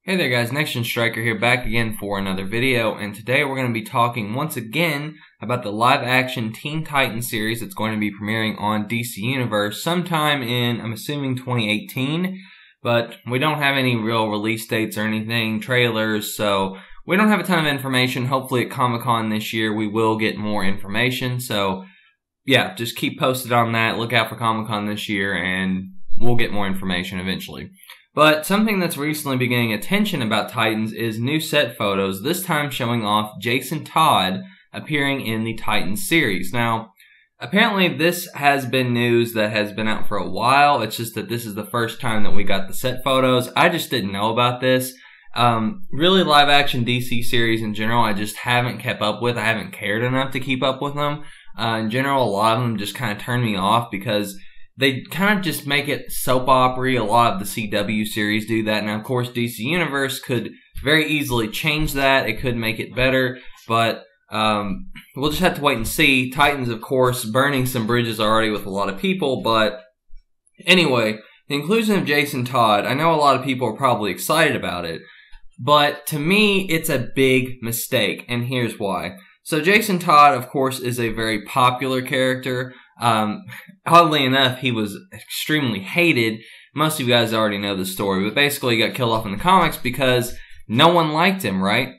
Hey there guys, Next Gen Striker here, back again for another video, and today we're going to be talking once again about the live-action Teen Titans series that's going to be premiering on DC Universe sometime in, I'm assuming, 2018, but we don't have any real release dates or anything, trailers, so we don't have a ton of information. Hopefully at Comic-Con this year we will get more information, so yeah, just keep posted on that, look out for Comic-Con this year, and we'll get more information eventually. But something that's recently been getting attention about Titans is new set photos, this time showing off Jason Todd appearing in the Titans series. Now, apparently this has been news that has been out for a while. It's just that this is the first time that we got the set photos. I just didn't know about this. Really live-action DC series in general, I just haven't kept up with. I haven't cared enough to keep up with them. In general, a lot of them just kind of turn me off because they kind of just make it soap opera-y. A lot of the CW series do that. Now, of course, DC Universe could very easily change that. It could make it better, but we'll just have to wait and see. Titans, of course, burning some bridges already with a lot of people, but anyway, the inclusion of Jason Todd, I know a lot of people are probably excited about it, but to me, it's a big mistake, and here's why. So Jason Todd, of course, is a very popular character. Oddly enough, he was extremely hated. Most of you guys already know the story, but basically he got killed off in the comics because no one liked him, right?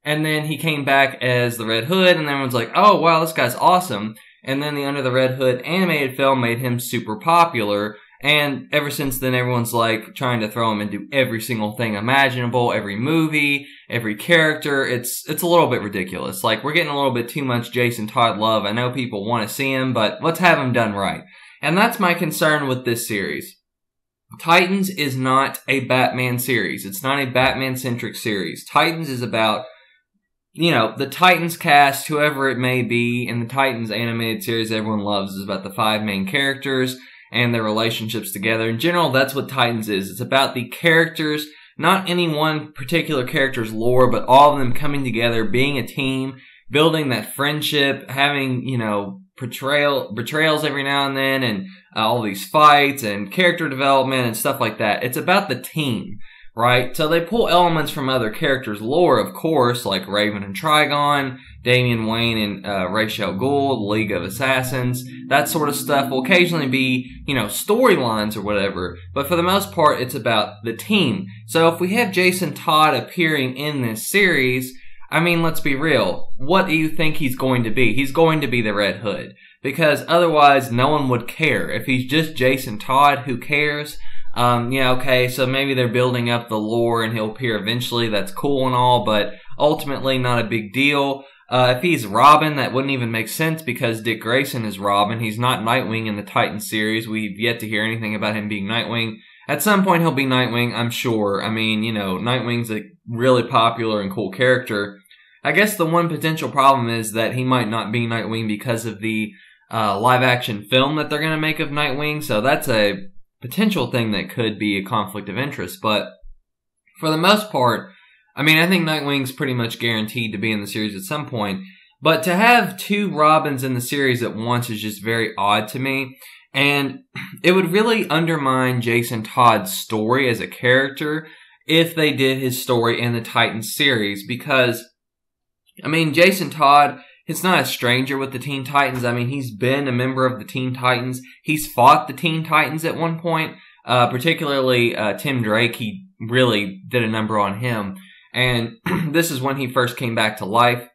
And then he came back as the Red Hood, and everyone's like, oh, wow, this guy's awesome. And then the Under the Red Hood animated film made him super popular, and ever since then, everyone's like trying to throw him into every single thing imaginable, every movie, every character. It's a little bit ridiculous. Like, we're getting a little bit too much Jason Todd love. I know people want to see him, but let's have him done right. And that's my concern with this series. Titans is not a Batman series. It's not a Batman-centric series. Titans is about, you know, the Titans cast, whoever it may be, and the Titans animated series everyone loves is about the 5 main characters and their relationships together. In general, that's what Titans is. It's about the characters, not any one particular character's lore, but all of them coming together, being a team, building that friendship, having, you know, betrayals every now and then, and all these fights and character development and stuff like that. It's about the team, right? So they pull elements from other characters' lore, of course, like Raven and Trigon, Damian Wayne and Ra's al Ghul, the League of Assassins, that sort of stuff will occasionally be, you know, storylines or whatever, but for the most part, it's about the team. So if we have Jason Todd appearing in this series, I mean, let's be real. What do you think he's going to be? He's going to be the Red Hood, because otherwise no one would care. If he's just Jason Todd, who cares? Yeah, okay, so maybe they're building up the lore and he'll appear eventually. That's cool and all, but ultimately not a big deal. If he's Robin, that wouldn't even make sense because Dick Grayson is Robin. He's not Nightwing in the Titans series. We've yet to hear anything about him being Nightwing. At some point, he'll be Nightwing, I'm sure. I mean, you know, Nightwing's a really popular and cool character. I guess the one potential problem is that he might not be Nightwing because of the live-action film that they're going to make of Nightwing, so that's a potential thing that could be a conflict of interest. But for the most part, I mean, I think Nightwing's pretty much guaranteed to be in the series at some point, but to have 2 Robins in the series at once is just very odd to me, and it would really undermine Jason Todd's story as a character if they did his story in the Titans series, because, I mean, Jason Todd, it's not a stranger with the Teen Titans. I mean, he's been a member of the Teen Titans. He's fought the Teen Titans at one point, particularly Tim Drake. He really did a number on him. And this is when he first came back to life.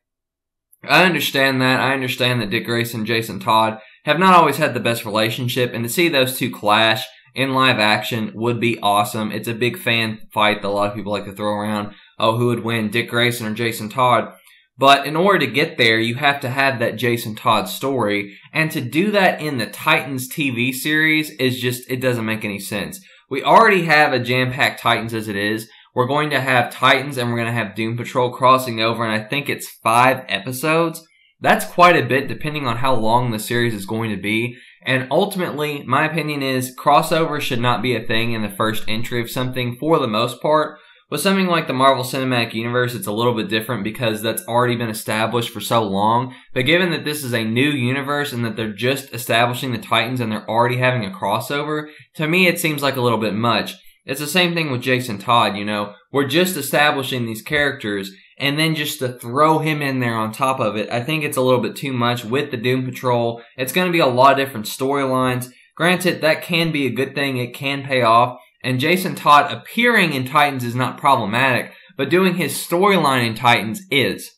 I understand that. I understand that Dick Grayson and Jason Todd have not always had the best relationship. And to see those 2 clash in live action would be awesome. It's a big fan fight that a lot of people like to throw around. Oh, who would win, Dick Grayson or Jason Todd? But in order to get there, you have to have that Jason Todd story. And to do that in the Titans TV series is just, it doesn't make any sense. We already have a jam-packed Titans as it is. We're going to have Titans and we're going to have Doom Patrol crossing over, and I think it's 5 episodes. That's quite a bit depending on how long the series is going to be. And ultimately, my opinion is crossover should not be a thing in the first entry of something for the most part. With something like the Marvel Cinematic Universe, it's a little bit different because that's already been established for so long. But given that this is a new universe and that they're just establishing the Titans and they're already having a crossover, to me it seems like a little bit much. It's the same thing with Jason Todd, you know. we're just establishing these characters, and then just to throw him in there on top of it, I think it's a little bit too much with the Doom Patrol. It's going to be a lot of different storylines. Granted, that can be a good thing. It can pay off. And Jason Todd appearing in Titans is not problematic, but doing his storyline in Titans is.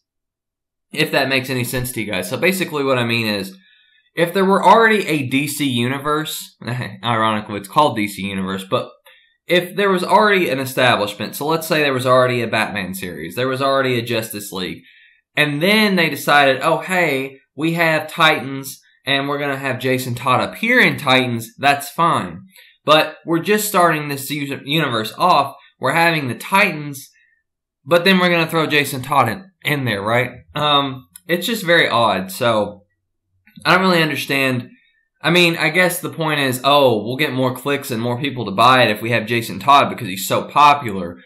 If that makes any sense to you guys. So basically what I mean is, if there were already a DC universe, ironically it's called DC Universe, but if there was already an establishment, so let's say there was already a Batman series, there was already a Justice League, and then they decided, oh hey, we have Titans, and we're going to have Jason Todd appear in Titans, that's fine. But we're just starting this universe off, we're having the Titans, but then we're going to throw Jason Todd in there, right? It's just very odd, so I don't really understand. I mean, I guess the point is, oh, we'll get more clicks and more people to buy it if we have Jason Todd because he's so popular.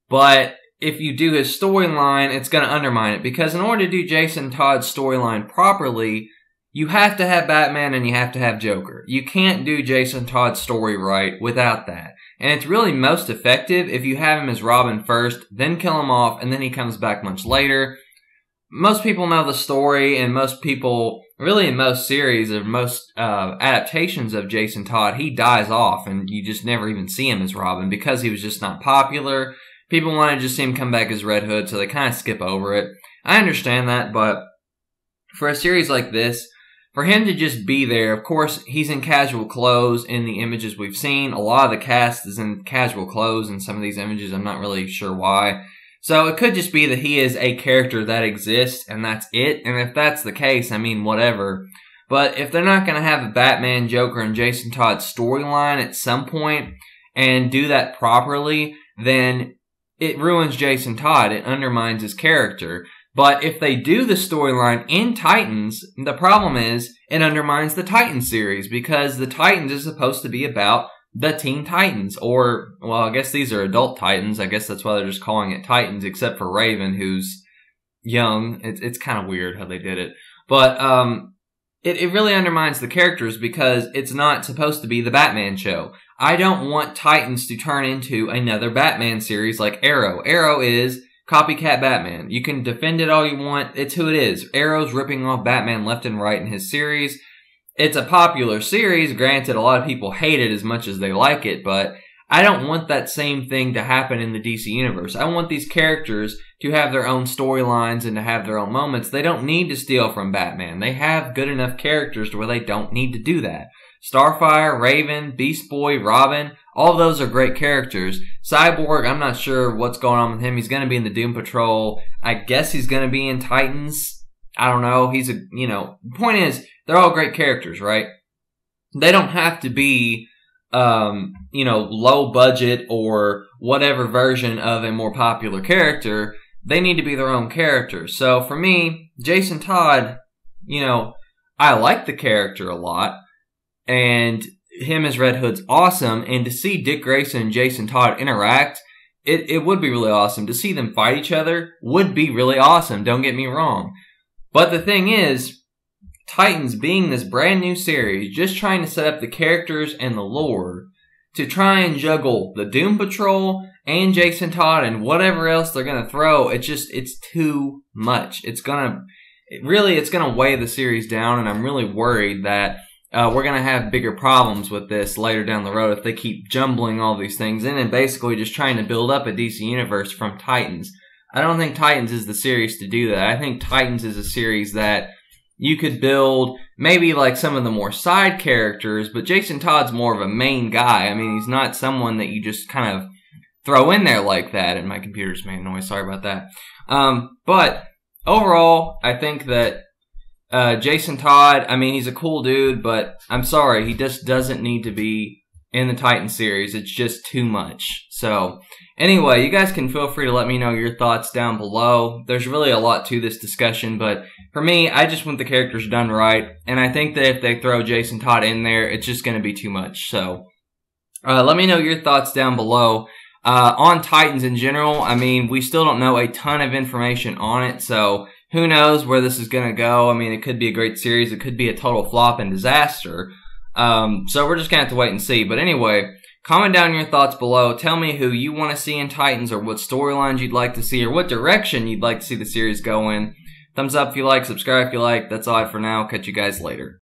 But if you do his storyline, it's going to undermine it. Because in order to do Jason Todd's storyline properly, you have to have Batman and you have to have Joker. You can't do Jason Todd's story right without that. And it's really most effective if you have him as Robin first, then kill him off, and then he comes back much later. Most people know the story, and most people, really in most series or most adaptations of Jason Todd, he dies off, and you just never even see him as Robin because he was just not popular. People want to just see him come back as Red Hood, so they kind of skip over it. I understand that, but for a series like this, for him to just be there, of course, he's in casual clothes in the images we've seen. A lot of the cast is in casual clothes in some of these images. I'm not really sure why. So it could just be that he is a character that exists, and that's it. And if that's the case, I mean, whatever. But if they're not going to have a Batman, Joker, and Jason Todd storyline at some point and do that properly, then it ruins Jason Todd. It undermines his character. But if they do the storyline in Titans, the problem is it undermines the Titans series because the Titans is supposed to be about the Teen Titans, or, well, I guess these are adult Titans. I guess that's why they're just calling it Titans, except for Raven, who's young. It's kind of weird how they did it. But it really undermines the characters because it's not supposed to be the Batman show. I don't want Titans to turn into another Batman series like Arrow. Arrow is copycat Batman. You can defend it all you want. It's who it is. Arrow's ripping off Batman left and right in his series. It's a popular series. Granted, a lot of people hate it as much as they like it, but I don't want that same thing to happen in the DC Universe. I want these characters to have their own storylines and to have their own moments. They don't need to steal from Batman. They have good enough characters to where they don't need to do that. Starfire, Raven, Beast Boy, Robin, all of those are great characters. Cyborg, I'm not sure what's going on with him. He's going to be in the Doom Patrol. I guess he's going to be in Titans. I don't know. He's a, the point is, they're all great characters, right? They don't have to be, low budget or whatever version of a more popular character. They need to be their own characters. So for me, Jason Todd, I like the character a lot. And him as Red Hood's awesome. And to see Dick Grayson and Jason Todd interact, it would be really awesome. To see them fight each other would be really awesome. Don't get me wrong. But the thing is, Titans being this brand new series, just trying to set up the characters and the lore, to try and juggle the Doom Patrol and Jason Todd and whatever else they're going to throw, it's too much. It's going to weigh the series down, and I'm really worried that we're going to have bigger problems with this later down the road if they keep jumbling all these things in and basically just trying to build up a DC Universe from Titans. I don't think Titans is the series to do that. I think Titans is a series that you could build maybe like some of the more side characters, but Jason Todd's more of a main guy. I mean, he's not someone that you just kind of throw in there like that. And my computer's making noise. Sorry about that. But overall, I think that Jason Todd, I mean, he's a cool dude, but I'm sorry, he just doesn't need to be in the Titan series. It's just too much. So, anyway, you guys can feel free to let me know your thoughts down below. There's really a lot to this discussion, but for me, I just want the characters done right, and I think that if they throw Jason Todd in there, it's just going to be too much. So, let me know your thoughts down below. On Titans in general, I mean, we still don't know a ton of information on it, so who knows where this is going to go. I mean, it could be a great series. It could be a total flop and disaster. So we're just going to have to wait and see. But anyway, Comment down your thoughts below. Tell me who you want to see in Titans, or what storylines you'd like to see, or what direction you'd like to see the series go in. Thumbs up if you like, subscribe if you like. That's all I have for now. Catch you guys later.